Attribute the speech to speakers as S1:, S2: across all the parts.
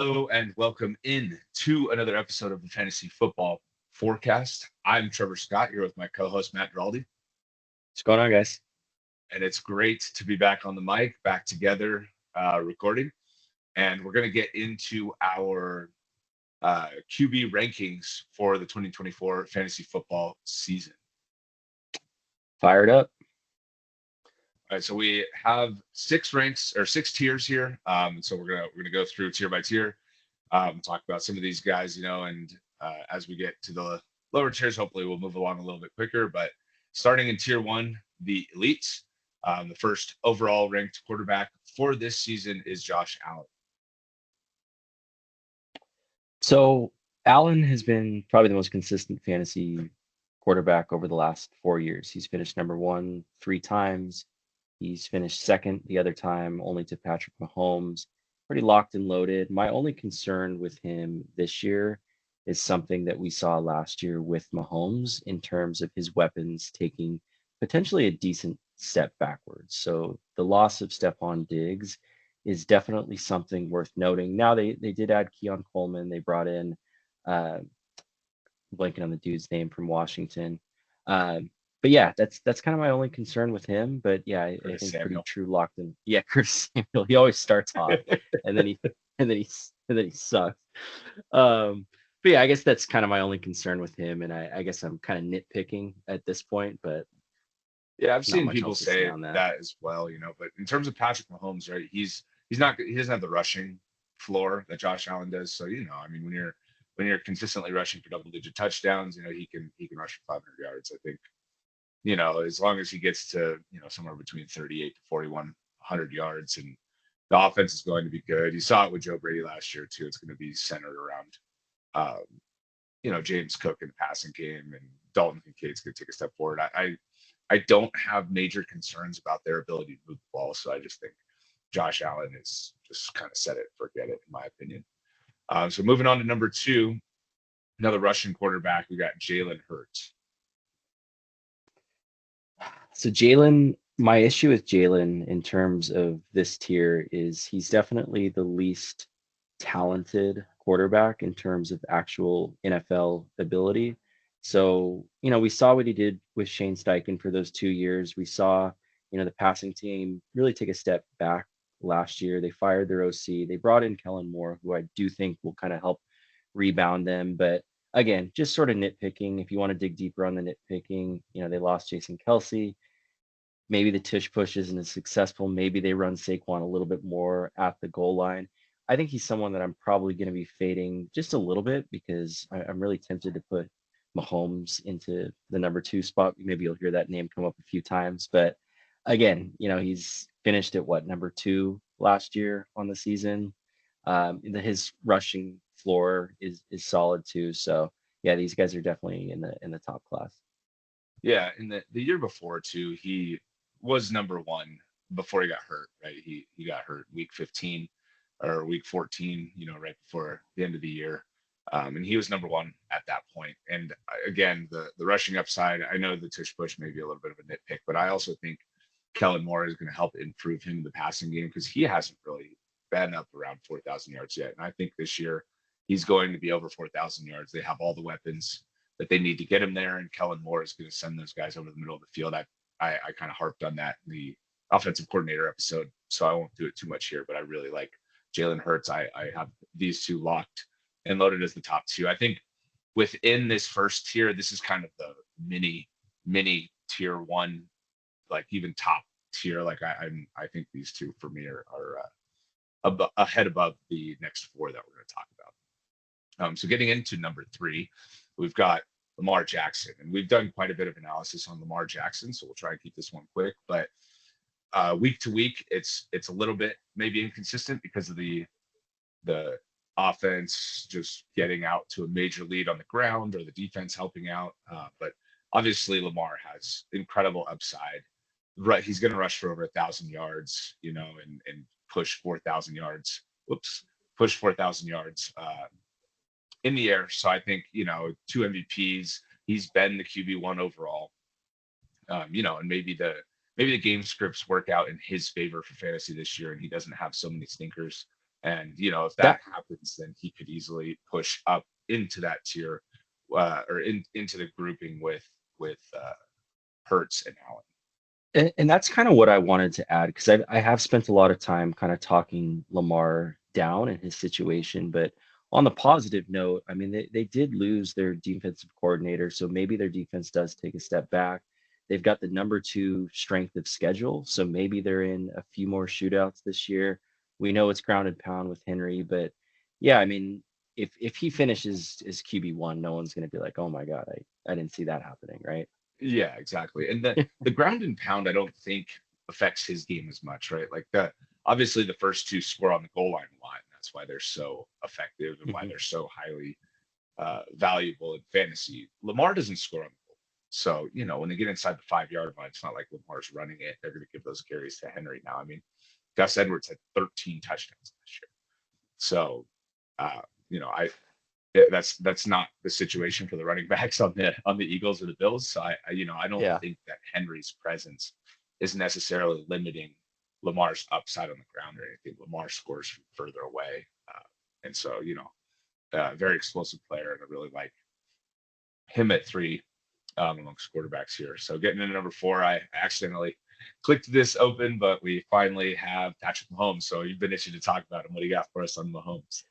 S1: Hello and welcome in to another episode of the Fantasy Football Forecast. I'm Trevor Scott here with my co-host Matt Giraldi,
S2: What's going on, guys?
S1: and it's great to be back on the mic, back together, recording. And we're going to get into our QB rankings for the 2024 fantasy football season.
S2: Fired up.
S1: All right, so we have six ranks or six tiers here. So we're gonna go through tier by tier, talk about some of these guys, and as we get to the lower tiers, hopefully we'll move along a little bit quicker. But starting in tier one, the elites, the first overall ranked quarterback for this season is Josh Allen.
S2: So Allen has been probably the most consistent fantasy quarterback over the last 4 years. He's finished number one 3 times. He's finished second the other time, only to Patrick Mahomes. Pretty locked and loaded. My only concern with him this year is something that we saw last year with Mahomes in terms of his weapons taking potentially a decent step backwards. So the loss of Stefon Diggs is definitely something worth noting. Now they did add Keon Coleman. They brought in uh, blanking on the dude's name from Washington. Um, but yeah, that's kind of my only concern with him. But yeah, I
S1: Curtis
S2: think pretty
S1: Samuel.
S2: true locked in. Yeah, Curtis Samuel. He always starts hot, and then he and then he and then he sucks. But yeah, I guess that's kind of my only concern with him, and I guess I'm kind of nitpicking at this point, but
S1: Yeah, I've
S2: not
S1: seen
S2: much
S1: people
S2: else to say
S1: say
S2: on that.
S1: that as well, But in terms of Patrick Mahomes, right? He's not he doesn't have the rushing floor that Josh Allen does. So I mean, when you're consistently rushing for double digit touchdowns, he can rush for 500 yards. I think as long as he gets to somewhere between 38 to 4100 yards, and the offense is going to be good. You saw it with Joe Brady last year too. It's going to be centered around um, James Cook in the passing game, and Dalton Kincaid's going to take a step forward. I don't have major concerns about their ability to move the ball. So I just think Josh Allen is just kind of set it, forget it, in my opinion. So moving on to number two, another Russian quarterback, we got Jalen Hurts.
S2: So Jalen, my issue with Jalen in terms of this tier is he's definitely the least talented quarterback in terms of actual NFL ability. So, we saw what he did with Shane Steichen for those 2 years. We saw, the passing team really take a step back last year. They fired their OC. They brought in Kellen Moore, who I do think will kind of help rebound them. But again, just sort of nitpicking. If you want to dig deeper on the nitpicking, they lost Jason Kelsey. Maybe the tush push isn't as successful. Maybe they run Saquon a little bit more at the goal line. I think he's someone that I'm probably going to be fading just a little bit because I'm really tempted to put Mahomes into the number two spot. Maybe you'll hear that name come up a few times. But again, he's finished at what, number two last year on the season. His rushing floor is solid too. So yeah, these guys are definitely in the top class.
S1: Yeah, in the year before too, he was number one before he got hurt, right? He got hurt week 15 or week 14, right before the end of the year. And he was number one at that point. And again, the rushing upside, I know the tush push may be a little bit of a nitpick, but I also think Kellen Moore is going to help improve him in the passing game because he hasn't really been up around 4,000 yards yet. And I think this year he's going to be over 4,000 yards. They have all the weapons that they need to get him there, and Kellen Moore is going to send those guys over the middle of the field. I kind of harped on that in the offensive coordinator episode, so I won't do it too much here. But I really like Jalen Hurts. I have these two locked and loaded as the top two. I think within this first tier, this is kind of the mini tier one, like even top tier. Like I think these two for me are ahead above the next four that we're going to talk about. So getting into number three, we've got Lamar Jackson, and we've done quite a bit of analysis on Lamar Jackson, so we'll try and keep this one quick. But week to week, it's a little bit maybe inconsistent because of the offense just getting out to a major lead on the ground or the defense helping out. But obviously, Lamar has incredible upside. Right, he's going to rush for over 1,000 yards, and push 4,000 yards. Whoops, push 4,000 yards in the air. So I think two MVPs. He's been the QB1 overall. And maybe the game scripts work out in his favor for fantasy this year, and he doesn't have so many stinkers. And if that
S2: That
S1: happens, then he could easily push up into that tier, or into the grouping with Hurts and Allen.
S2: and that's kind of what I wanted to add because I have spent a lot of time kind of talking Lamar down in his situation, but on the positive note, I mean they did lose their defensive coordinator, so maybe their defense does take a step back. They've got the number two strength of schedule, so maybe they're in a few more shootouts this year. We know it's ground and pound with Henry, but yeah, I mean if he finishes as QB1, no one's going to be like, oh my God, I didn't see that happening, right?
S1: Yeah, exactly. And the ground and pound, I don't think affects his game as much, right? Like the obviously the first two score on the goal line a lot, and that's why they're so effective and why
S2: Mhm.
S1: they're so highly valuable in fantasy. Lamar doesn't score on the goal. So, when they get inside the 5 yard line, it's not like Lamar's running it. They're going to give those carries to Henry now. I mean, Gus Edwards had 13 touchdowns last year. So, uh, I that's not the situation for the running backs on the Eagles or the Bills. So I don't
S2: Yeah.
S1: think that Henry's presence is necessarily limiting Lamar's upside on the ground or anything. Lamar scores from further away, and so very explosive player, and I really like him at three, amongst quarterbacks here. So getting into number four, I accidentally clicked this open, but we finally have Patrick Mahomes. So you've been itching to talk about him. What do you got for us on Mahomes?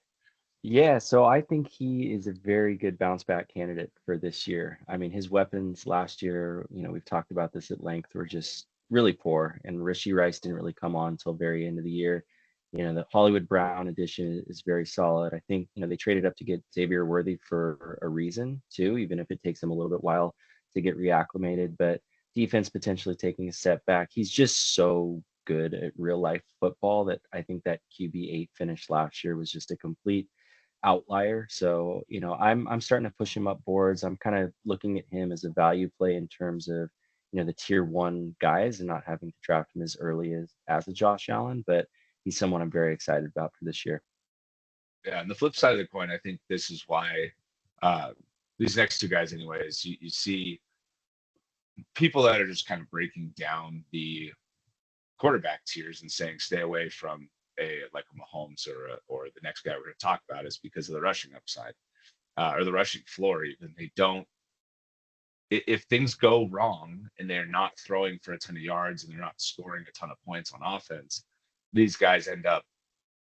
S2: Yeah, so I think he is a very good bounce back candidate for this year. I mean, his weapons last year, we've talked about this at length, were just really poor, and Rishi Rice didn't really come on until very end of the year. The Hollywood Brown addition is very solid. I think, they traded up to get Xavier Worthy for a reason too, even if it takes him a little bit while to get reacclimated. But defense potentially taking a step back. He's just so good at real life football that I think that QB8 finish last year was just a complete outlier. So, I'm starting to push him up boards. I'm kind of looking at him as a value play in terms of, the tier one guys and not having to draft him as early as a Josh Allen, but he's someone I'm very excited about for this year.
S1: Yeah, and the flip side of the coin, I think this is why uh, these next two guys, anyways, you see people that are just kind of breaking down the quarterback tiers and saying stay away from a like a Mahomes or the next guy we're going to talk about is because of the rushing upside, or the rushing floor. Even they don't. If things go wrong and they're not throwing for a ton of yards and they're not scoring a ton of points on offense, these guys end up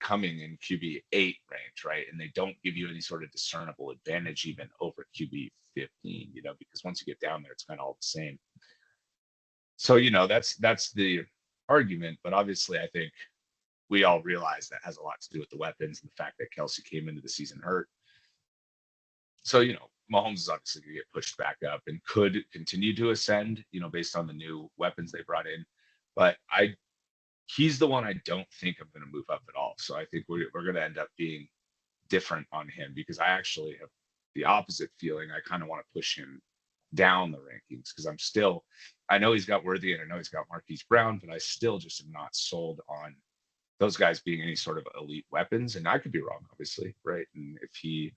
S1: coming in QB8 range, right? And they don't give you any sort of discernible advantage even over QB15, because once you get down there, it's kind of all the same. So, that's the argument. But obviously, I think we all realize that has a lot to do with the weapons and the fact that Kelsey came into the season hurt. So, Mahomes is obviously going to get pushed back up and could continue to ascend, based on the new weapons they brought in. But he's the one I don't think I'm going to move up at all. So I think we're going to end up being different on him because I actually have the opposite feeling. I kind of want to push him down the rankings because I know he's got Worthy and I know he's got Marquise Brown, but I still just am not sold on those guys being any sort of elite weapons. And I could be wrong, obviously, right? And if he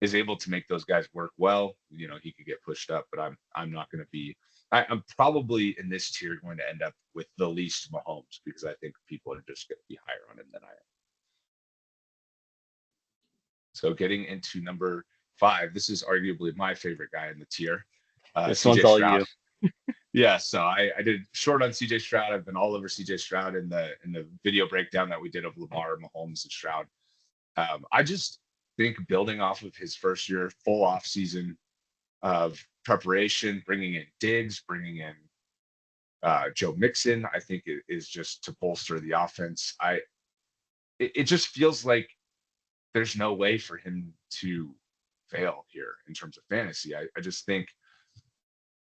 S1: is able to make those guys work well, he could get pushed up, but I'm not going to be. I'm probably in this tier going to end up with the least Mahomes because I think people are just going to be higher on him than I am. So getting into number five, this is arguably my favorite guy in the tier,
S2: This one's
S1: CJ
S2: all
S1: Stroud.
S2: you.
S1: Yeah, so I did short on CJ Stroud. I've been all over CJ Stroud in the video breakdown that we did of Lamar, Mahomes, and Stroud. I just think building off of his first year, full off season of preparation, bringing in Diggs, bringing in Joe Mixon, I think it is just to bolster the offense. It just feels like there's no way for him to fail here in terms of fantasy. I just think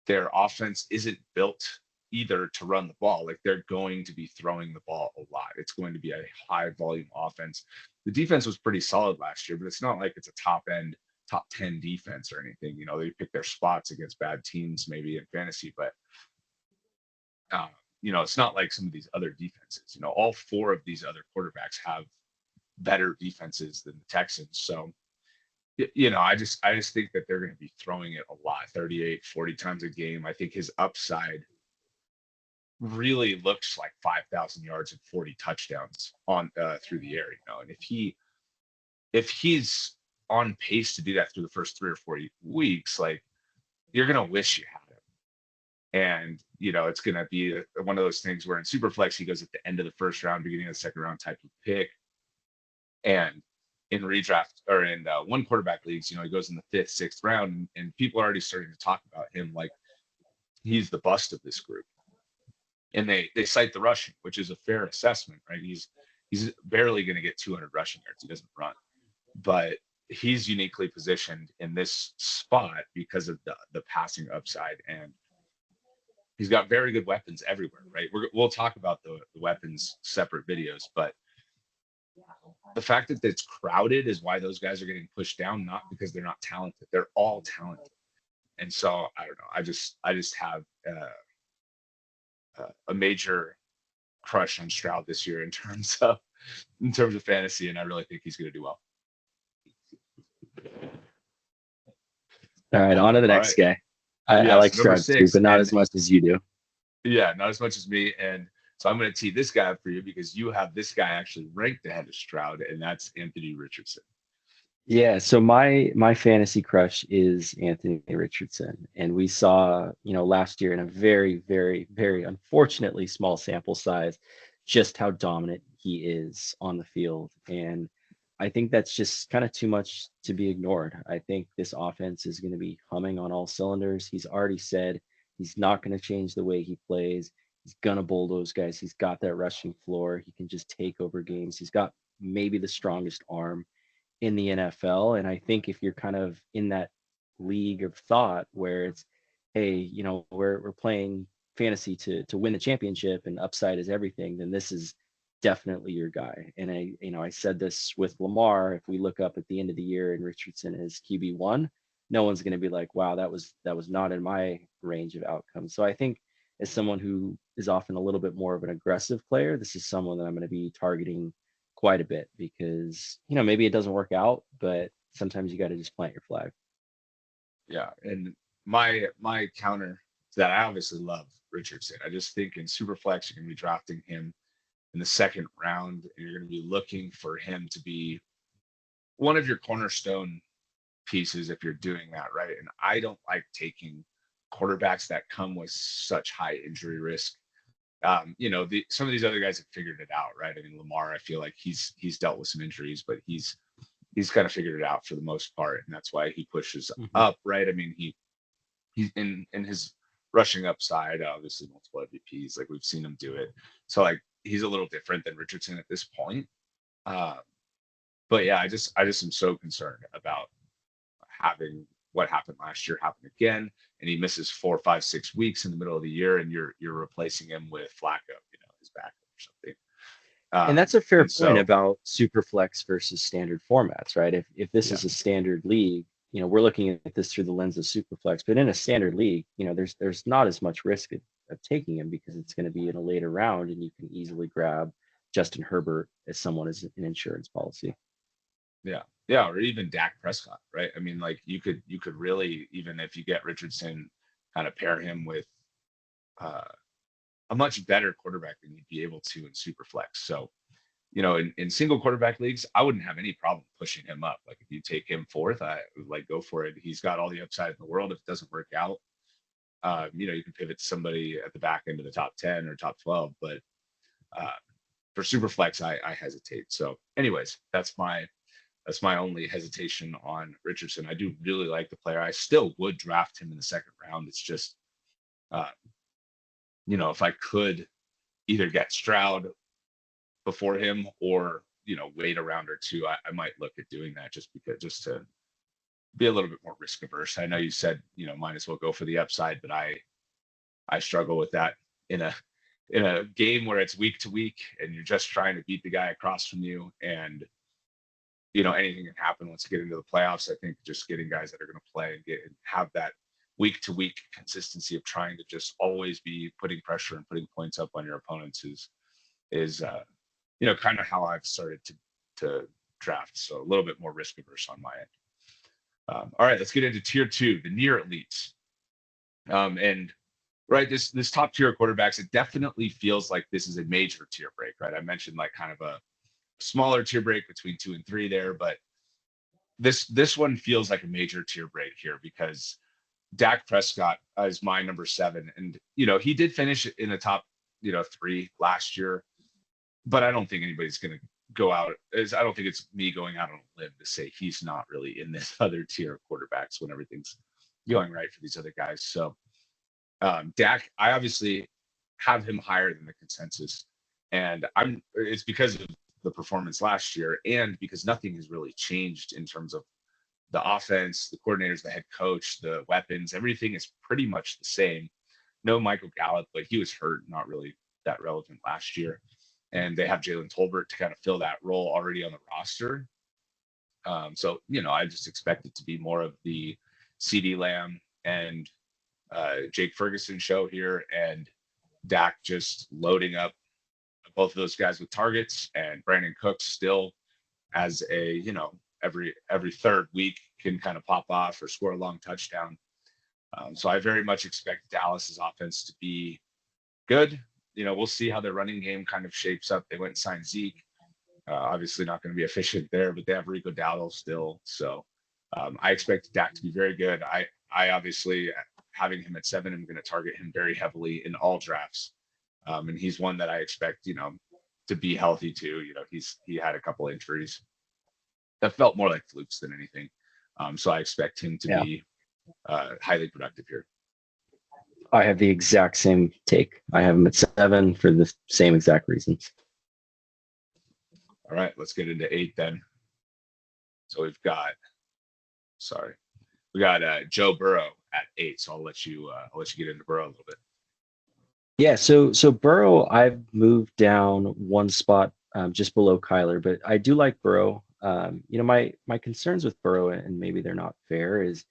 S1: their offense isn't built either to run the ball. Like they're going to be throwing the ball a lot. It's going to be a high volume offense. The defense was pretty solid last year, but it's not like it's a top 10 defense or anything. They pick their spots against bad teams maybe in fantasy, but uh, it's not like some of these other defenses. All four of these other quarterbacks have better defenses than the Texans. So I just think that they're going to be throwing it a lot, 38, 40 times a game. I think his upside really looks like 5,000 yards and 40 touchdowns on through the air, and if he's on pace to do that through the first 3 or 4 weeks, like you're gonna wish you had him. And it's gonna be one of those things where in Superflex he goes at the end of the first round, beginning of the second round type of pick, and in redraft or in one quarterback leagues, he goes in the fifth, sixth round, and people are already starting to talk about him like he's the bust of this group, and they cite the rushing, which is a fair assessment, right? He's barely going to get 200 rushing yards. He doesn't run, but he's uniquely positioned in this spot because of the passing upside, and he's got very good weapons everywhere, right? We'll talk about the weapons separate videos, but the fact that it's crowded is why those guys are getting pushed down, not because they're not talented. They're all talented. And so I don't know. I just have a major crush on Stroud this year in terms of fantasy, and I really think he's going to do well.
S2: All right, on to the
S1: All
S2: next
S1: right.
S2: guy. I like
S1: Number
S2: Stroud too,
S1: 6,
S2: but not
S1: and
S2: as much as you do.
S1: yeah, not as much as me. And so I'm going to tee this guy up for you because you have this guy actually ranked ahead of Stroud, and that's Anthony Richardson.
S2: Yeah, so my fantasy crush is Anthony Richardson, and we saw, last year in a very, very, very unfortunately small sample size, just how dominant he is on the field. And I think that's just kind of too much to be ignored. I think this offense is going to be humming on all cylinders. He's already said he's not going to change the way he plays. He's going to bulldoze guys. He's got that rushing floor. He can just take over games. He's got maybe the strongest arm in the NFL. And I think if you're kind of in that league of thought where it's, hey, we're playing fantasy to win the championship and upside is everything, then this is definitely your guy. And I said this with Lamar. If we look up at the end of the year and Richardson is QB1, no one's going to be like, wow, that was not in my range of outcomes. So I think as someone who is often a little bit more of an aggressive player, this is someone that I'm going to be targeting quite a bit because maybe it doesn't work out, but sometimes you got to just plant your flag.
S1: Yeah, and my counter to that, I obviously love Richardson. I just think in Superflex you're going to be drafting him in the second round, and you're going to be looking for him to be one of your cornerstone pieces if you're doing that, right? And I don't like taking quarterbacks that come with such high injury risk. Some of these other guys have figured it out, right? I mean, Lamar, I feel like he's dealt with some injuries, but he's kind of figured it out for the most part, and that's why he pushes
S2: Mm-hmm.
S1: up, right? I mean, he's in his rushing upside, obviously multiple MVPs, like we've seen him do it. So like he's a little different than Richardson at this point. Uh, but yeah, I just am so concerned about having what happened last year happen again, and he misses 4, 5, 6 weeks in the middle of the year, and you're replacing him with Flacco, his backup or something.
S2: And that's a fair
S1: And
S2: point
S1: so
S2: about super flex versus standard formats, right? If this
S1: yeah,
S2: is a standard league, we're looking at this through the lens of super flex, but in a standard league, there's not as much risk of taking him because it's going to be in a later round and you can easily grab Justin Herbert as someone as an insurance policy.
S1: yeah, or even Dak Prescott, right? I mean, like you could really, even if you get Richardson, kind of pair him with uh, a much better quarterback than you'd be able to in super flex. So in single quarterback leagues, I wouldn't have any problem pushing him up. Like if you take him fourth, I would like go for it. He's got all the upside in the world. If it doesn't work out, you can pivot to somebody at the back end of the top 10 or top 12. But uh, for super flex, I hesitate. So, anyways, that's my only hesitation on Richardson. I do really like the player. I still would draft him in the second round. It's just, uh, if I could either get Stroud before him or wait a round or two, I might look at doing that just to be a little bit more risk averse. I know you said might as well go for the upside, but I struggle with that in a game where it's week to week and you're just trying to beat the guy across from you, and anything can happen once you get into the playoffs. I think just getting guys that are going to play and have that week to week consistency of trying to just always be putting pressure and putting points up on your opponents is kind of how I've started to draft. So a little bit more risk averse on my end. All right, let's get into tier 2, the near elites. And right, this top tier quarterbacks, it definitely feels like this is a major tier break, right? I mentioned like kind of a smaller tier break between 2 and 3 there, but this one feels like a major tier break here because Dak Prescott is my number 7, and he did finish in the top 3 last year, but I don't think anybody's going to go out. I don't think it's me going out on a limb to say he's not really in this other tier of quarterbacks when everything's going right for these other guys. So Dak, I obviously have him higher than the consensus, and it's because of the performance last year, and because nothing has really changed in terms of the offense, the coordinators, the head coach, the weapons. Everything is pretty much the same. No Michael Gallup, but he was hurt, not really that relevant last year. And they have Jalen Tolbert to kind of fill that role already on the roster. So I just expect it to be more of the CD Lamb and Jake Ferguson show here, and Dak just loading up both of those guys with targets, and Brandon Cooks still as a every third week can kind of pop off or score a long touchdown. So I very much expect Dallas's offense to be good. We'll see how their running game kind of shapes up. They went and signed Zeke. Obviously not going to be efficient there, but they have Rico Dowdle still. So I expect Dak to be very good. I obviously, having him at 7, I'm going to target him very heavily in all drafts. And he's one that I expect, to be healthy too. He had a couple injuries that felt more like flukes than anything. So I expect him to be highly productive here.
S2: I have the exact same take. I have him at 7 for the same exact reasons.
S1: All right, let's get into 8 then. So we got Joe Burrow at 8. So I'll let you get into Burrow a little bit.
S2: Yeah, so Burrow, I've moved down one spot just below Kyler, but I do like Burrow. My concerns with Burrow, and maybe they're not fair, is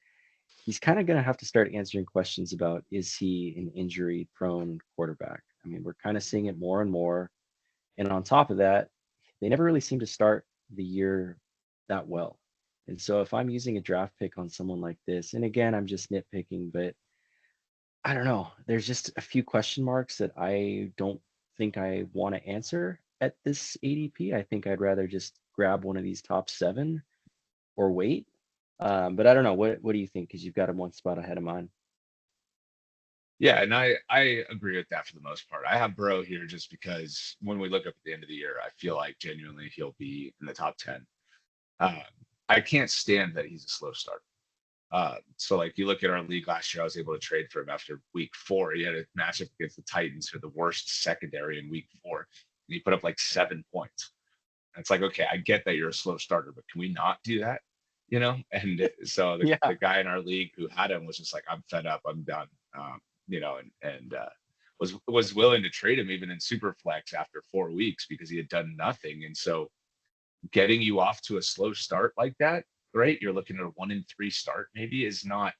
S2: he's kind of going to have to start answering questions about, is he an injury-prone quarterback? I mean, we're kind of seeing it more and more. And on top of that, they never really seem to start the year that well. And so if I'm using a draft pick on someone like this, and again, I'm just nitpicking, but I don't know, there's just a few question marks that I don't think I want to answer at this ADP. I think I'd rather just grab one of these top 7 or wait. But I don't know. What do you think? Because you've got him one spot ahead of mine.
S1: Yeah, and I agree with that for the most part. I have Burrow here just because when we look up at the end of the year, I feel like genuinely he'll be in the top 10. I can't stand that he's a slow start. So like you look at our league last year, I was able to trade for him after week 4. He had a matchup against the Titans for the worst secondary in week 4, and he put up like 7 points. And it's like, okay, I get that you're a slow starter, but can we not do that? And so the guy in our league who had him was just like, I'm fed up, I'm done. And was willing to trade him even in super flex after 4 weeks because he had done nothing. And so getting you off to a slow start like that, right? You're looking at a 1-3 start maybe is not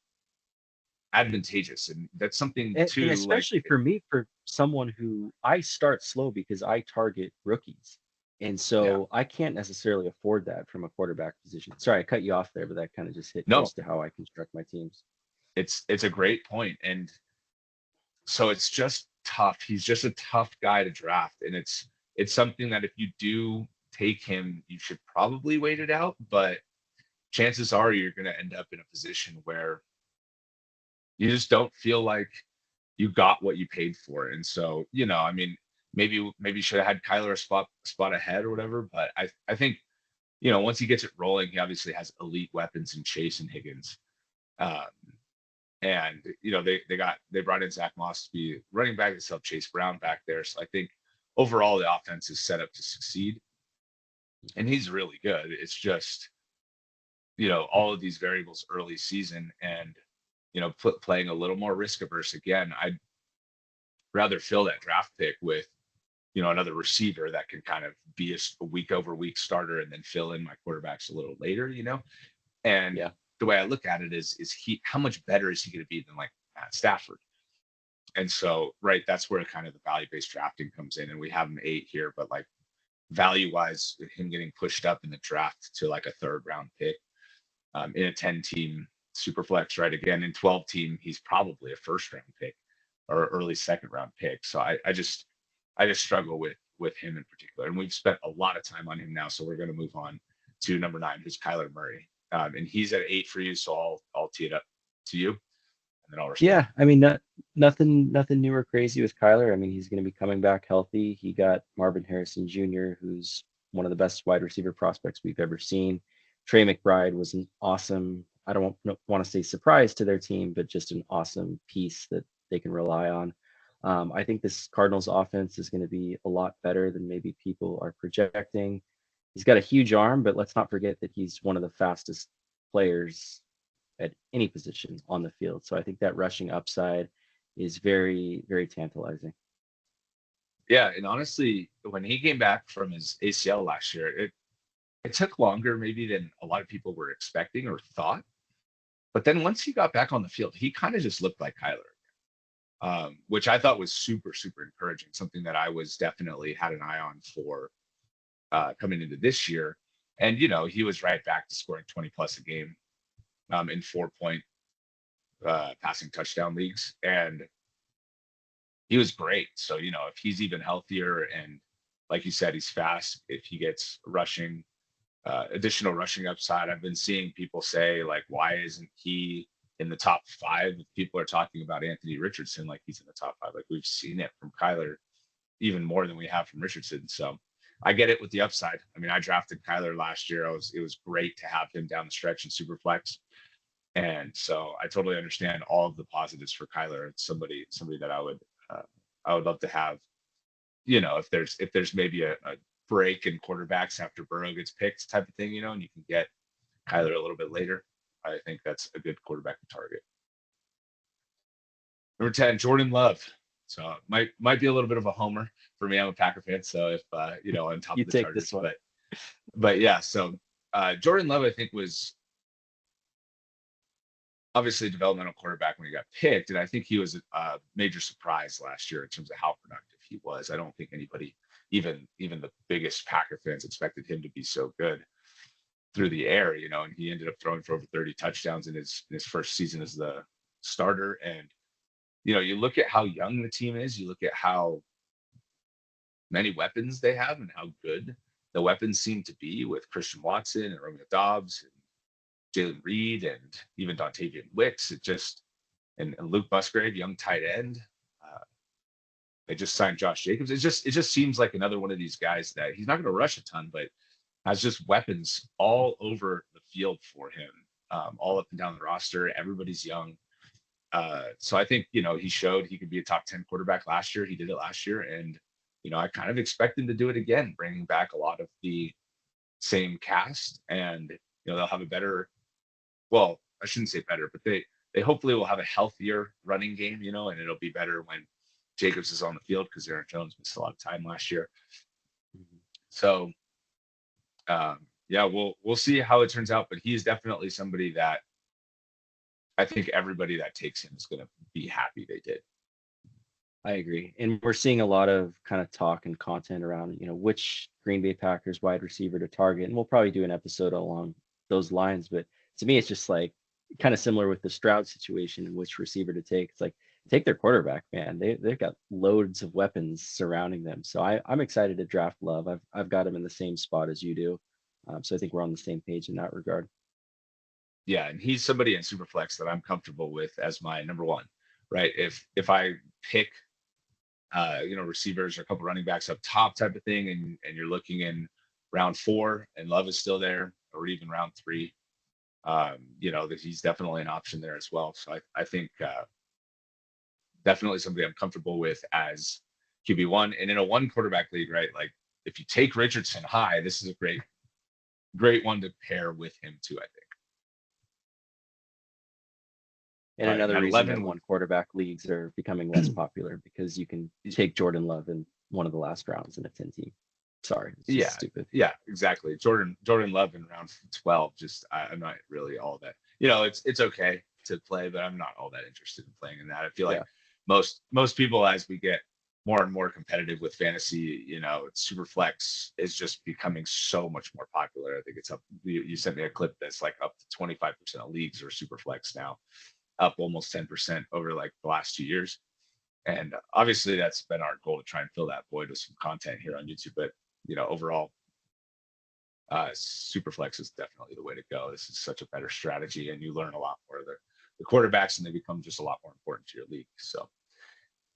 S1: advantageous. And that's something too,
S2: and especially for me, for someone who I start slow because I target rookies. And so I can't necessarily afford that from a quarterback position. Sorry, I cut you off there, but that kind of just hit close to how I construct my teams.
S1: It's a great point. And so it's just tough. He's just a tough guy to draft. And it's something that if you do take him, you should probably wait it out. But chances are you're going to end up in a position where you just don't feel like you got what you paid for. And so, I mean, maybe you should have had Kyler a spot ahead or whatever. But I think, once he gets it rolling, he obviously has elite weapons in Chase and Higgins. And they brought in Zach Moss to be running back. They still have Chase Brown back there. So I think overall the offense is set up to succeed. And he's really good. It's just, all of these variables early season and, playing a little more risk averse again. I'd rather fill that draft pick with, another receiver that can kind of be a week over week starter and then fill in my quarterbacks a little later, And the way I look at it is how much better is he going to be than like Matt Stafford? And so, right, that's where kind of the value-based drafting comes in. And we have him 8 here, but like value-wise, him getting pushed up in the draft to like a 3rd round pick in a 10-team super flex, right? Again, in 12-team, he's probably a 1st round pick. or early second round pick. So I just struggle with him in particular. And we've spent a lot of time on him now, so we're going to move on to number 9, who's Kyler Murray. And he's at 8 for you, so I'll tee it up to you, and then I'll respond.
S2: Yeah, I mean, nothing new or crazy with Kyler. I mean, he's going to be coming back healthy. He got Marvin Harrison Jr., who's one of the best wide receiver prospects we've ever seen. Trey McBride was an awesome, I don't want to say surprise to their team, but just an awesome piece that they can rely on. I think this Cardinals offense is going to be a lot better than maybe people are projecting. He's got a huge arm, but let's not forget that he's one of the fastest players at any position on the field. So I think that rushing upside is very, very tantalizing.
S1: Yeah, and honestly, when he came back from his ACL last year, it took longer maybe than a lot of people were expecting or thought. But then once he got back on the field, he kind of just looked like Kyler, which I thought was super, super encouraging. Something that I was definitely had an eye on for coming into this year. And he was right back to scoring 20 plus a game in 4-point passing touchdown leagues, and he was great. So if he's even healthier and like you said, he's fast. If he gets rushing additional rushing upside. I've been seeing people say, like, why isn't he in the top 5? People are talking about Anthony Richardson like he's in the top 5. Like, we've seen it from Kyler even more than we have from Richardson. So I get it with the upside. I mean, I drafted Kyler last year. It was great to have him down the stretch in Superflex. And so I totally understand all of the positives for Kyler. It's somebody that I would love to have. If there's maybe a break in quarterbacks after Burrow gets picked, type of thing, and you can get Kyler a little bit later, I think that's a good quarterback to target. Number 10, Jordan Love. So might be a little bit of a homer for me. I'm a Packer fan, so if on top
S2: You
S1: of the
S2: take this
S1: Chargers,
S2: one.
S1: but yeah. So Jordan Love, I think, was obviously a developmental quarterback when he got picked, and I think he was a major surprise last year in terms of how productive he was. I don't think anybody, even the biggest Packer fans, expected him to be so good through the air, and he ended up throwing for over 30 touchdowns in his first season as the starter. And you look at how young the team is, you look at how many weapons they have and how good the weapons seem to be with Christian Watson and Romeo Dobbs and Jalen Reed and even Dontavian Wicks. It just and Luke Musgrave, young tight end. Uh, they just signed Josh Jacobs. It just seems like another one of these guys that he's not going to rush a ton, but has just weapons all over the field for him, all up and down the roster. Everybody's young. So I think, he showed he could be a top 10 quarterback last year. He did it last year. And, I kind of expect him to do it again, bringing back a lot of the same cast. And, they'll have a better, well, I shouldn't say better, but they hopefully will have a healthier running game, and it'll be better when Jacobs is on the field because Aaron Jones missed a lot of time last year. So, yeah, we'll see how it turns out, but he's definitely somebody that I think everybody that takes him is going to be happy they did.
S2: I agree. And we're seeing a lot of kind of talk and content around, which Green Bay Packers wide receiver to target. And we'll probably do an episode along those lines. But to me, it's just like kind of similar with the Stroud situation and which receiver to take. It's like take their quarterback, man. They've got loads of weapons surrounding them. So I'm excited to draft Love. I've got him in the same spot as you do. So I think we're on the same page in that regard.
S1: Yeah, and he's somebody in Superflex that I'm comfortable with as my number 1, right? If I pick receivers or a couple running backs up top type of thing, and you're looking in round 4 and Love is still there, or even round 3, that he's definitely an option there as well. So I think definitely somebody I'm comfortable with as QB1. And in a 1 quarterback league, right? Like, if you take Richardson high, this is a great one to pair with him too, I think.
S2: And
S1: All right, and
S2: another
S1: at
S2: reason that
S1: 11,
S2: 1 quarterback leagues are becoming less popular because you can take Jordan Love in one of the last rounds in a 10 team. Sorry, it's just stupid.
S1: Yeah, exactly. Jordan Love in round 12. Just I'm not really all that. It's okay to play, but I'm not all that interested in playing in that. I feel like most people, as we get more and more competitive with fantasy, super flex is just becoming so much more popular. I think it's up. You sent me a clip that's like up to 25% of leagues are super flex now, up almost 10% over like the last 2 years. And obviously that's been our goal to try and fill that void with some content here on YouTube. But overall, Superflex is definitely the way to go. This is such a better strategy, and you learn a lot more of the quarterbacks, and they become just a lot more important to your league. So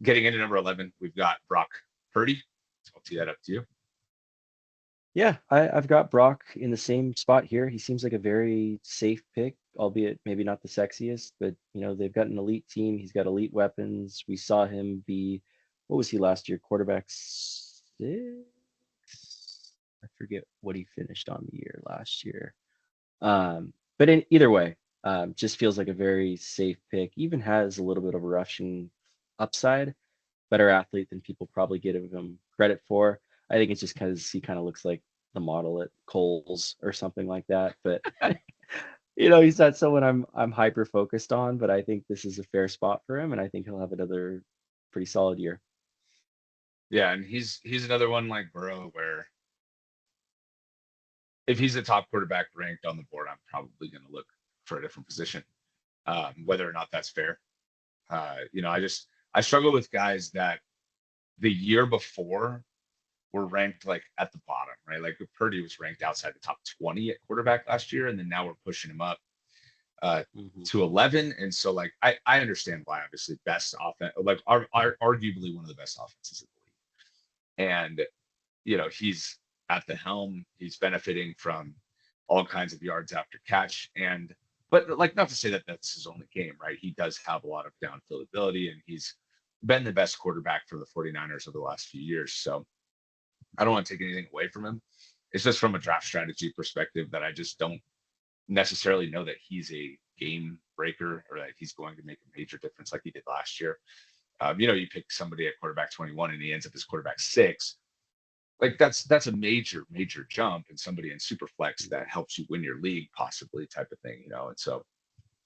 S1: getting into number 11, we've got Brock Purdy. So I'll tee that up to you.
S2: Yeah, I've got Brock in the same spot here. He seems like a very safe pick, albeit maybe not the sexiest, but they've got an elite team. He's got elite weapons. We saw him be, what was he last year? Quarterback 6? I forget what he finished on the year last year. But in either way, just feels like a very safe pick. Even has a little bit of a rushing upside. Better athlete than people probably give him credit for. I think it's just because he kind of looks like the model at Kohl's or something like that. But he's not someone I'm hyper focused on. But I think this is a fair spot for him, and I think he'll have another pretty solid year.
S1: Yeah, and he's another one like Burrow, where if he's a top quarterback ranked on the board, I'm probably going to look for a different position, whether or not that's fair. I struggle with guys that the year before were ranked like at the bottom, right? Like Purdy was ranked outside the top 20 at quarterback last year, and then now we're pushing him up to 11. And so, like, I understand why. Obviously, best offense, like, are arguably one of the best offenses in the league, and he's at the helm. He's benefiting from all kinds of yards after catch, but like, not to say that that's his only game, right? He does have a lot of downfield ability, and he's been the best quarterback for the 49ers over the last few years. So I don't want to take anything away from him. It's just from a draft strategy perspective that I just don't necessarily know that he's a game breaker or that he's going to make a major difference like he did last year. You pick somebody at quarterback 21 and he ends up as quarterback 6. Like that's a major jump, and somebody in super flex that helps you win your league possibly, type of thing. And so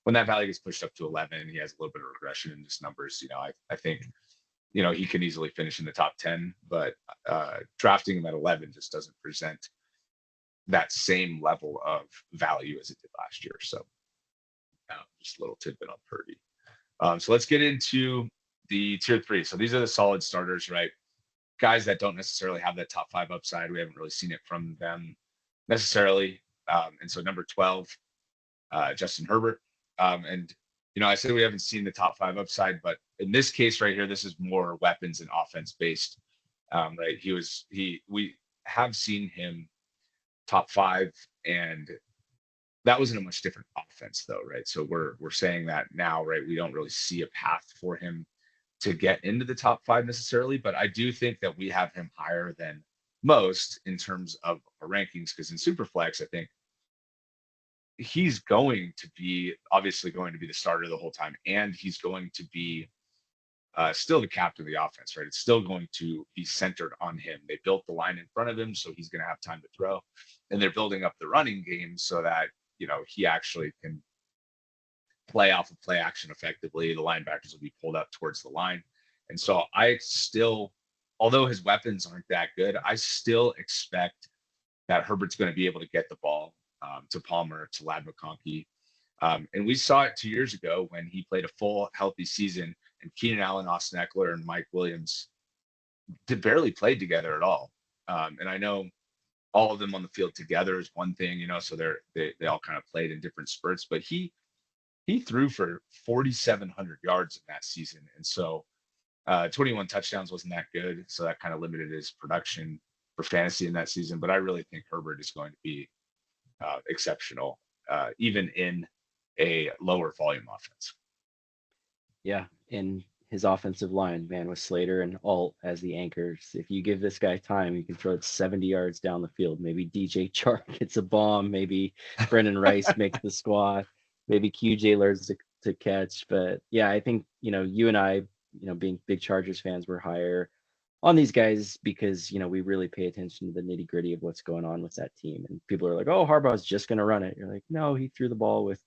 S1: when that value gets pushed up to 11, he has a little bit of regression in his numbers. I think he can easily finish in the top 10, but drafting him at 11 just doesn't present that same level of value as it did last year. So just a little tidbit on Purdy. So let's get into the tier 3. So these are the solid starters, right? Guys that don't necessarily have that top 5 upside. We haven't really seen it from them necessarily. And so number 12, Justin Herbert. And I said we haven't seen the top 5 upside, but in this case right here, this is more weapons and offense based. Right? We have seen him top 5, and that was in a much different offense though, right? So we're saying that now, right? We don't really see a path for him to get into the top 5 necessarily, but I do think that we have him higher than most in terms of our rankings, because in Superflex, I think he's obviously going to be the starter the whole time, and he's going to be still the captain of the offense, right? It's still going to be centered on him. They built the line in front of him, so he's going to have time to throw, and they're building up the running game so that he actually can play off of play action effectively. The linebackers will be pulled up towards the line, and so although his weapons aren't that good, I still expect that Herbert's going to be able to get the ball to Palmer, to Lad McConkey. And we saw it 2 years ago when he played a full healthy season, and Keenan Allen, Austin Eckler, and Mike Williams barely played together at all. And I know all of them on the field together is one thing, so they all kind of played in different spurts, but he threw for 4,700 yards in that season. And so 21 touchdowns wasn't that good. So that kind of limited his production for fantasy in that season. But I really think Herbert is going to be exceptional, even in a lower volume offense.
S2: Yeah, and his offensive line, man, with Slater and Alt as the anchors. If you give this guy time, he can throw it 70 yards down the field. Maybe DJ Chark hits a bomb. Maybe Brendan Rice makes the squad. Maybe QJ learns to catch. But yeah, I think, you and I, being big Chargers fans, we're higher on these guys because, we really pay attention to the nitty gritty of what's going on with that team. And people are like, oh, Harbaugh's just going to run it. You're like, no, he threw the ball with,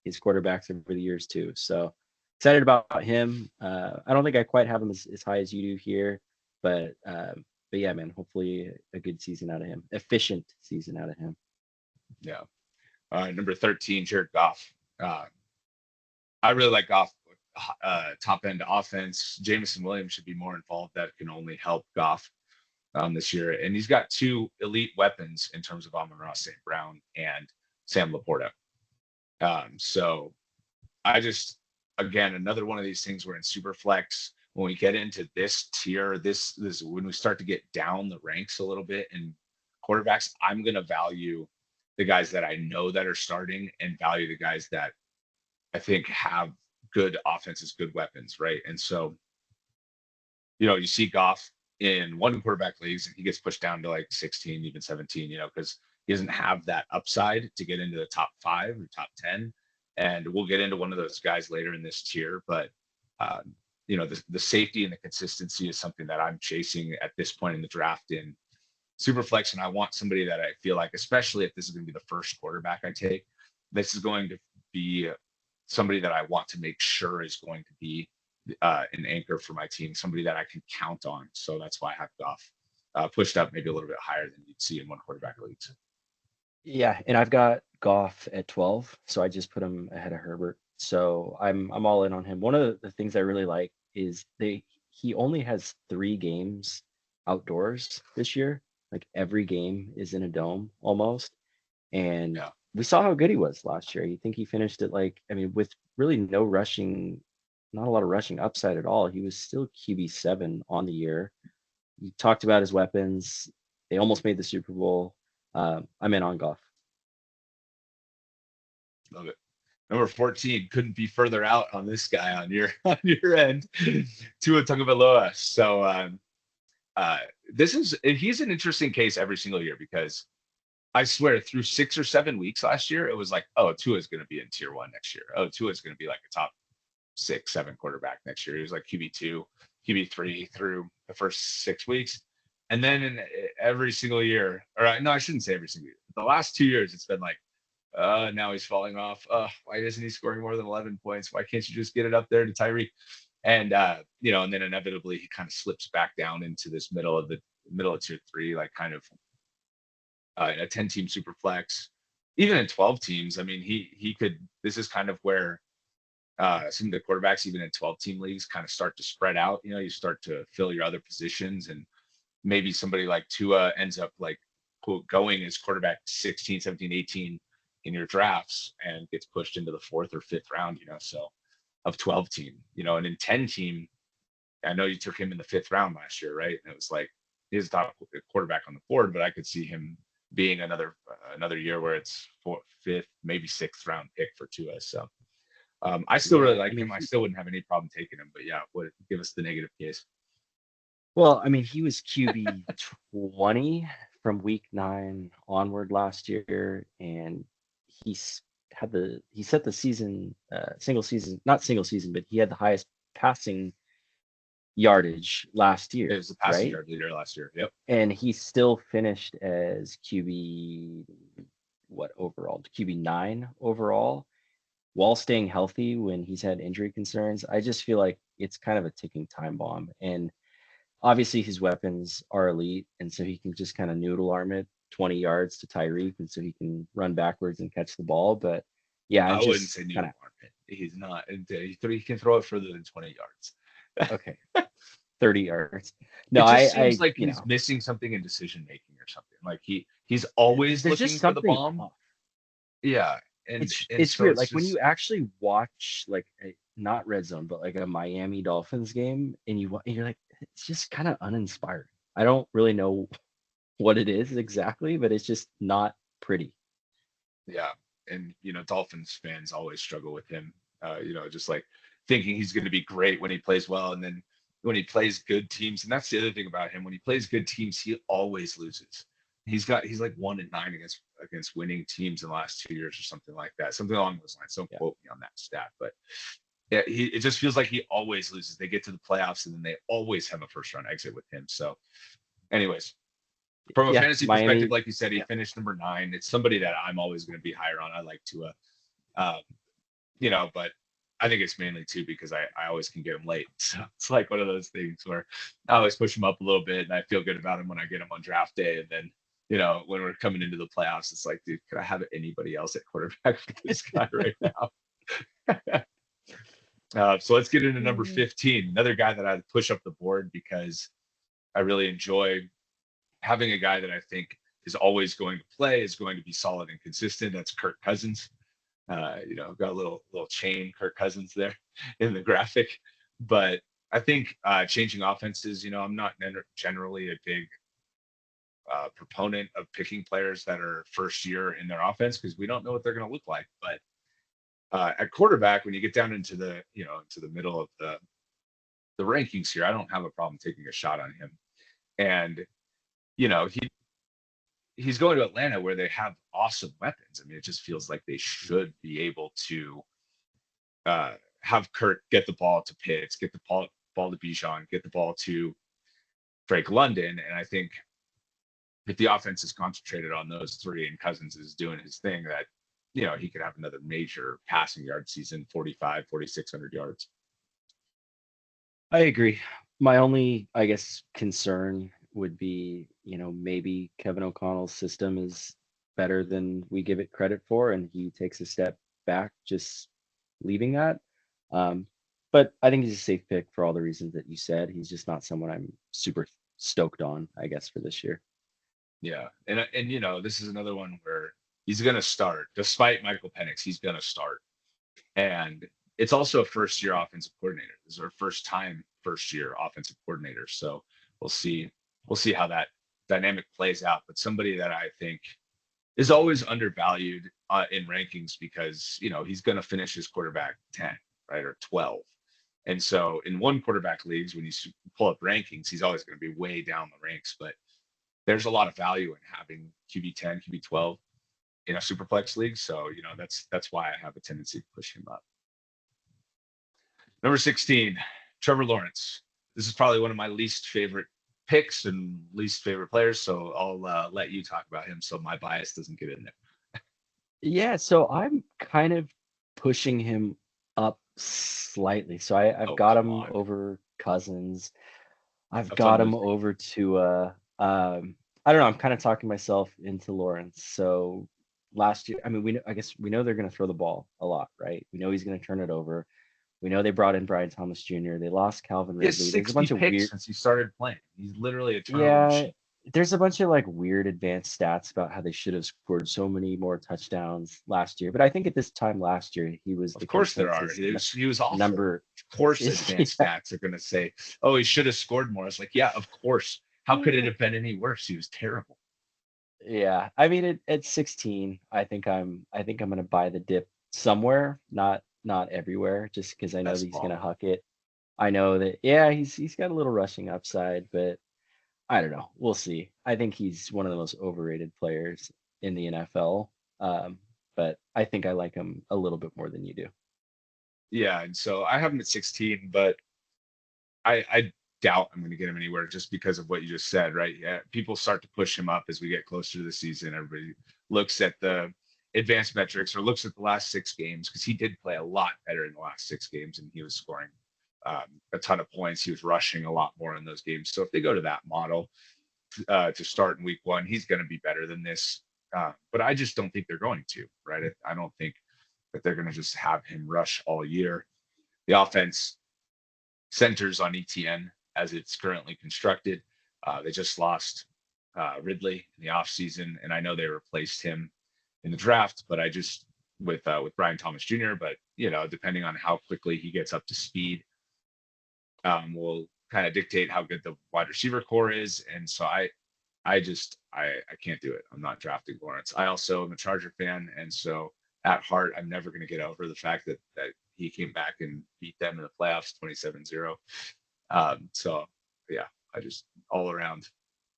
S2: his quarterbacks over the years too. So excited about him. I don't think I quite have him as high as you do here, but yeah, man, hopefully a good season out of him, efficient season out of him.
S1: Yeah. Number 13, Jared Goff. I really like Goff top end offense. Jameson Williams should be more involved. That can only help Goff this year. And he's got two elite weapons in terms of Amon-Ra St. Brown and Sam Laporta. So I just, again, another one of these things where in super flex, when we get into this tier, this when we start to get down the ranks a little bit in quarterbacks, I'm going to value the guys that I know that are starting and value the guys that I think have good offenses, good weapons, right? And so, you see Goff in one quarterback leagues and he gets pushed down to like 16, even 17, because he doesn't have that upside to get into the top 5 or top 10. And we'll get into one of those guys later in this tier, but the safety and the consistency is something that I'm chasing at this point in the draft in Superflex, and I want somebody that I feel like, especially if this is going to be the first quarterback I take, this is going to be somebody that I want to make sure is going to be an anchor for my team, somebody that I can count on. So that's why I have Goff pushed up maybe a little bit higher than you'd see in one quarterback leagues.
S2: Yeah, and I've got Goff at 12, so I just put him ahead of Herbert. So I'm all in on him. One of the things I really like is he only has 3 games outdoors this year. Like every game is in a dome almost. And
S1: Yeah.
S2: we saw how good he was last year. You think he finished it with really no rushing, not a lot of rushing upside at all. He was still QB7 on the year. You talked about his weapons. They almost made the Super Bowl. I'm in on Goff.
S1: Love it. Number 14 couldn't be further out on this guy on your on your end. Tua Tagovailoa. So he's an interesting case every single year because I swear through 6 or 7 weeks last year, it was like, oh, Tua is going to be in tier 1 next year. Oh, Tua is going to be like a top 6, 7 quarterback next year. He was like QB2, QB3 through the first 6 weeks. And then in every single year, or no, I shouldn't say every single year. The last 2 years, it's been like, now he's falling off. Why isn't he scoring more than 11 points? Why can't you just get it up there to Tyreek? And and then inevitably he kind of slips back down into this middle of tier 3, like kind of in a 10-team super flex, even in 12 teams. I mean, he could. This is kind of where some of the quarterbacks, even in 12-team leagues, kind of start to spread out. You start to fill your other positions, and maybe somebody like Tua ends up like quote going as quarterback 16, 17, 18 in your drafts and gets pushed into the 4th or 5th round. So of 12-team, and in 10-team, I know you took him in the 5th round last year, right? And it was like his top quarterback on the board, but I could see him being another year where it's 4th, 5th, maybe 6th round pick for Tua. So I still really like him. I still wouldn't have any problem taking him, but yeah, give us the negative case.
S2: Well, I mean, he was QB 20 from week 9 onward last year, and he's he set the season not single season, but he had the highest passing yardage last year.
S1: It was the passing
S2: right?
S1: yard leader last year. Yep.
S2: And he still finished as QB overall? QB9 overall, while staying healthy when he's had injury concerns. I just feel like it's kind of a ticking time bomb. And obviously his weapons are elite, and so he can just kind of noodle arm it 20 yards to Tyreek, and so he can run backwards and catch the ball. But yeah,
S1: I wouldn't say noodle arm it. He's not. He can throw it further than 20 yards.
S2: Okay. 30 yards. No,
S1: it just seems like
S2: he's
S1: missing something in decision making or something. Like he's always
S2: there's
S1: looking
S2: just
S1: for the
S2: something
S1: bomb.
S2: off.
S1: Yeah, and
S2: it's
S1: so
S2: weird.
S1: it's
S2: Like when
S1: just,
S2: you actually watch like not red zone, but like a Miami Dolphins game, and you're like, it's just kind of uninspired. I don't really know what it is exactly, but it's just not pretty.
S1: yeah, and Dolphins fans always struggle with him. Just like thinking he's going to be great when he plays well, and then when he plays good teams, and that's the other thing about him. When he plays good teams, he always loses. He's like 1-9 against winning teams in the last 2 years or something like that. Something along those lines. Don't quote me on that stat, but yeah, it just feels like he always loses. They get to the playoffs and then they always have a first round exit with him. So, anyways, from a fantasy perspective, like you said, he finished number 9. It's somebody that I'm always going to be higher on. I like Tua, but I think it's mainly too because I always can get him late. So it's like one of those things where I always push him up a little bit and I feel good about him when I get him on draft day. And then, when we're coming into the playoffs, it's like, dude, could I have anybody else at quarterback for this guy right now? So let's get into number 15. Another guy that I'd push up the board because I really enjoy having a guy that I think is always going to play, is going to be solid and consistent. That's Kirk Cousins. Got a little chain Kirk Cousins there in the graphic, but I think changing offenses. I'm not generally a big proponent of picking players that are first year in their offense because we don't know what they're going to look like. But at quarterback, when you get down into the middle of the rankings here, I don't have a problem taking a shot on him. And he's going to Atlanta where they have awesome weapons. I mean, it just feels like they should be able to have Kirk get the ball to Pitts, get the ball to Bijan, get the ball to Drake London. And I think if the offense is concentrated on those three and Cousins is doing his thing, that he could have another major passing yard season, 4,600 yards.
S2: I agree. My only, I guess, concern would be, maybe Kevin O'Connell's system is better than we give it credit for, and he takes a step back just leaving that. But I think he's a safe pick for all the reasons that you said. He's just not someone I'm super stoked on, I guess, for this year.
S1: Yeah, and this is another one where he's going to start, despite Michael Penix. He's going to start, and it's also a first-year offensive coordinator. This is our first-year offensive coordinator. So we'll see how that dynamic plays out. But somebody that I think is always undervalued in rankings because he's going to finish his quarterback 10, right, or 12. And so in one quarterback leagues, when you pull up rankings, he's always going to be way down the ranks. But there's a lot of value in having QB 10, QB 12 in a superflex league. So that's why I have a tendency to push him up. Number 16, Trevor Lawrence. This is probably one of my least favorite picks and least favorite players. So I'll let you talk about him so my bias doesn't get in there.
S2: Yeah, so I'm kind of pushing him up slightly. So I've got him over Cousins. I've got him over to I don't know, I'm kind of talking myself into Lawrence. So last year, I mean, I guess we know they're going to throw the ball a lot, right? We know he's going to turn it over. We know they brought in Brian Thomas Jr. They lost Calvin Ridley.
S1: There's a bunch of weird since he started playing. He's literally a turnover machine.
S2: There's a bunch of like weird advanced stats about how they should have scored so many more touchdowns last year. But I think at this time last year, he was.
S1: Of course there are. He was awful. Of course, advanced stats are going to say, "Oh, he should have scored more." It's like, yeah, of course. How could it have been any worse? He was terrible.
S2: Yeah, I mean, at 16, I think I'm going to buy the dip somewhere, not everywhere, just because I know that he's going to huck it. I know that, yeah, he's got a little rushing upside, but I don't know. We'll see. I think he's one of the most overrated players in the NFL. But I think I like him a little bit more than you do.
S1: Yeah, and so I have him at 16, but I doubt I'm going to get him anywhere just because of what you just said, right? Yeah, people start to push him up as we get closer to the season. Everybody looks at the advanced metrics or looks at the last 6 games because he did play a lot better in the last 6 games and he was scoring a ton of points. He was rushing a lot more in those games. So if they go to that model to start in week 1, he's going to be better than this. But I just don't think they're going to, right? I don't think that they're going to just have him rush all year. The offense centers on ETN as it's currently constructed. They just lost Ridley in the offseason, and I know they replaced him in the draft, but I just with Brian Thomas Jr. But depending on how quickly he gets up to speed, will kind of dictate how good the wide receiver core is. And so I can't do it. I'm not drafting Lawrence. I also am a Charger fan, and so at heart, I'm never going to get over the fact that he came back and beat them in the playoffs 27-0. So yeah, I just all around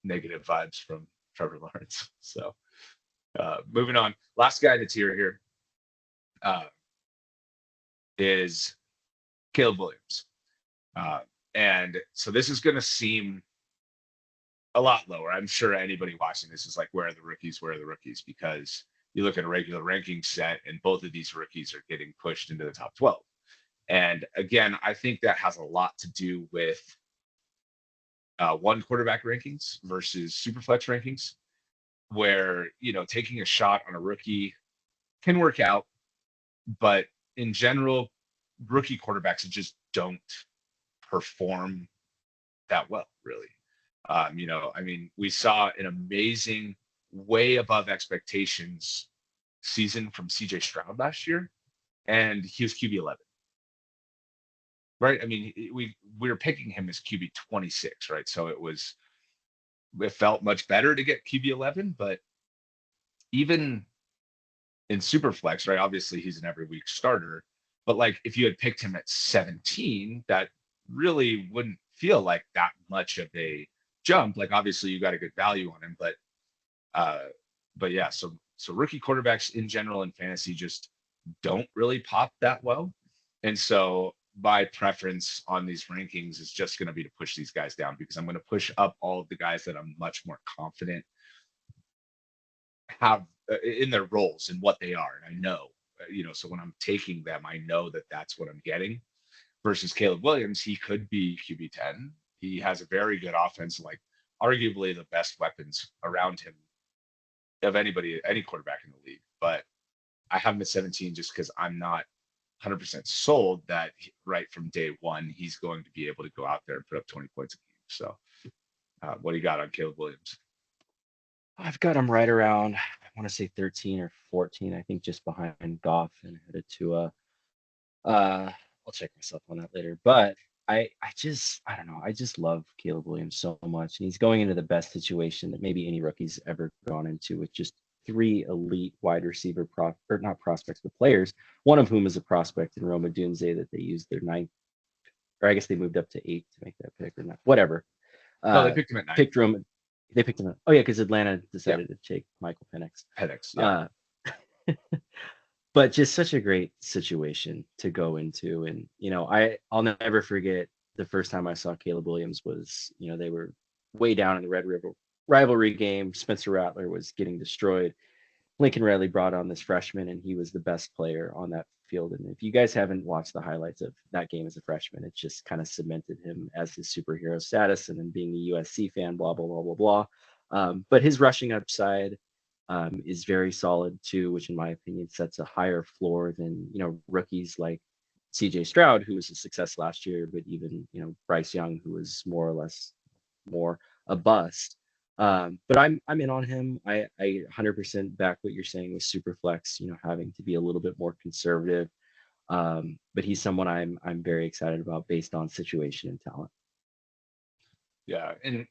S1: negative vibes from Trevor Lawrence. So moving on, last guy in the tier here is Caleb Williams. And so this is going to seem a lot lower. I'm sure anybody watching this is like, where are the rookies? Where are the rookies? Because you look at a regular ranking set and both of these rookies are getting pushed into the top 12. And again, I think that has a lot to do with one quarterback rankings versus superflex rankings, where, taking a shot on a rookie can work out. But in general, rookie quarterbacks that just don't perform that well, really. I mean, we saw an amazing, way above expectations season from CJ Stroud last year, and he was QB 11, right? I mean, we were picking him as QB 26, right? So it felt much better to get QB 11, but even in Superflex, right? Obviously, he's an every week starter, but like if you had picked him at 17, that really wouldn't feel like that much of a jump. Like obviously, you got a good value on him, uh, but yeah. So rookie quarterbacks in general in fantasy just don't really pop that well, and so my preference on these rankings is just going to be to push these guys down because I'm going to push up all of the guys that I'm much more confident have in their roles and what they are. And I know, so when I'm taking them, I know that that's what I'm getting versus Caleb Williams. He could be QB 10. He has a very good offense, like arguably the best weapons around him of any quarterback in the league. But I have him at 17 just because I'm not 100% sold that right from day one, he's going to be able to go out there and put up 20 points a game. So what do you got on Caleb Williams?
S2: I've got him right around, I want to say 13 or 14, I think just behind Goff and headed to I'll check myself on that later. But I don't know. I just love Caleb Williams so much. And he's going into the best situation that maybe any rookie's ever gone into with just three elite wide receiver or not prospects, but players, one of whom is a prospect in Roma Dunze that they used their ninth, or I guess they moved up to 8 to make that pick or not. Whatever.
S1: No, they
S2: Uh
S1: picked him at 9.
S2: picked Roma. They picked him up. Oh yeah, because Atlanta
S1: Yeah,
S2: decided to take Michael Penix.
S1: Penix. Yeah.
S2: Uh but just such a great situation to go into. And I'll never forget the first time I saw Caleb Williams was, they were way down in the Red River rivalry game. Spencer Rattler was getting destroyed. Lincoln Riley brought on this freshman, and he was the best player on that field. And if you guys haven't watched the highlights of that game as a freshman, it just kind of cemented him as his superhero status. And then being a USC fan, blah blah blah blah blah. But his rushing upside is very solid too, which in my opinion sets a higher floor than rookies like CJ Stroud, who was a success last year, but even Bryce Young, who was more or less more a bust. But I'm in on him. I 100% back what you're saying with Superflex, having to be a little bit more conservative. But he's someone I'm very excited about based on situation and talent.
S1: Yeah, and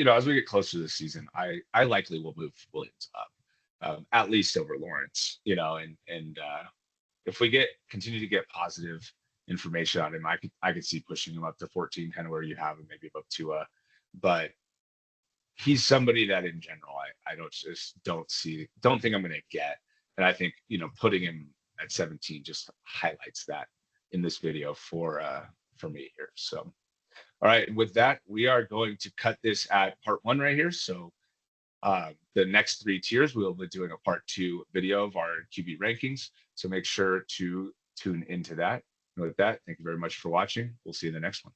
S1: as we get closer to the season, I likely will move Williams up, at least over Lawrence. And if we continue to get positive information on him, I could see pushing him up to 14, kind of where you have him, maybe above Tua. But he's somebody that in general I don't think I'm going to get, and I think putting him at 17 just highlights that in this video for me here. So. All right, with that, we are going to cut this at part 1 right here. So the next 3 tiers, we'll be doing a part 2 video of our QB rankings. So make sure to tune into that. And with that, thank you very much for watching. We'll see you in the next one.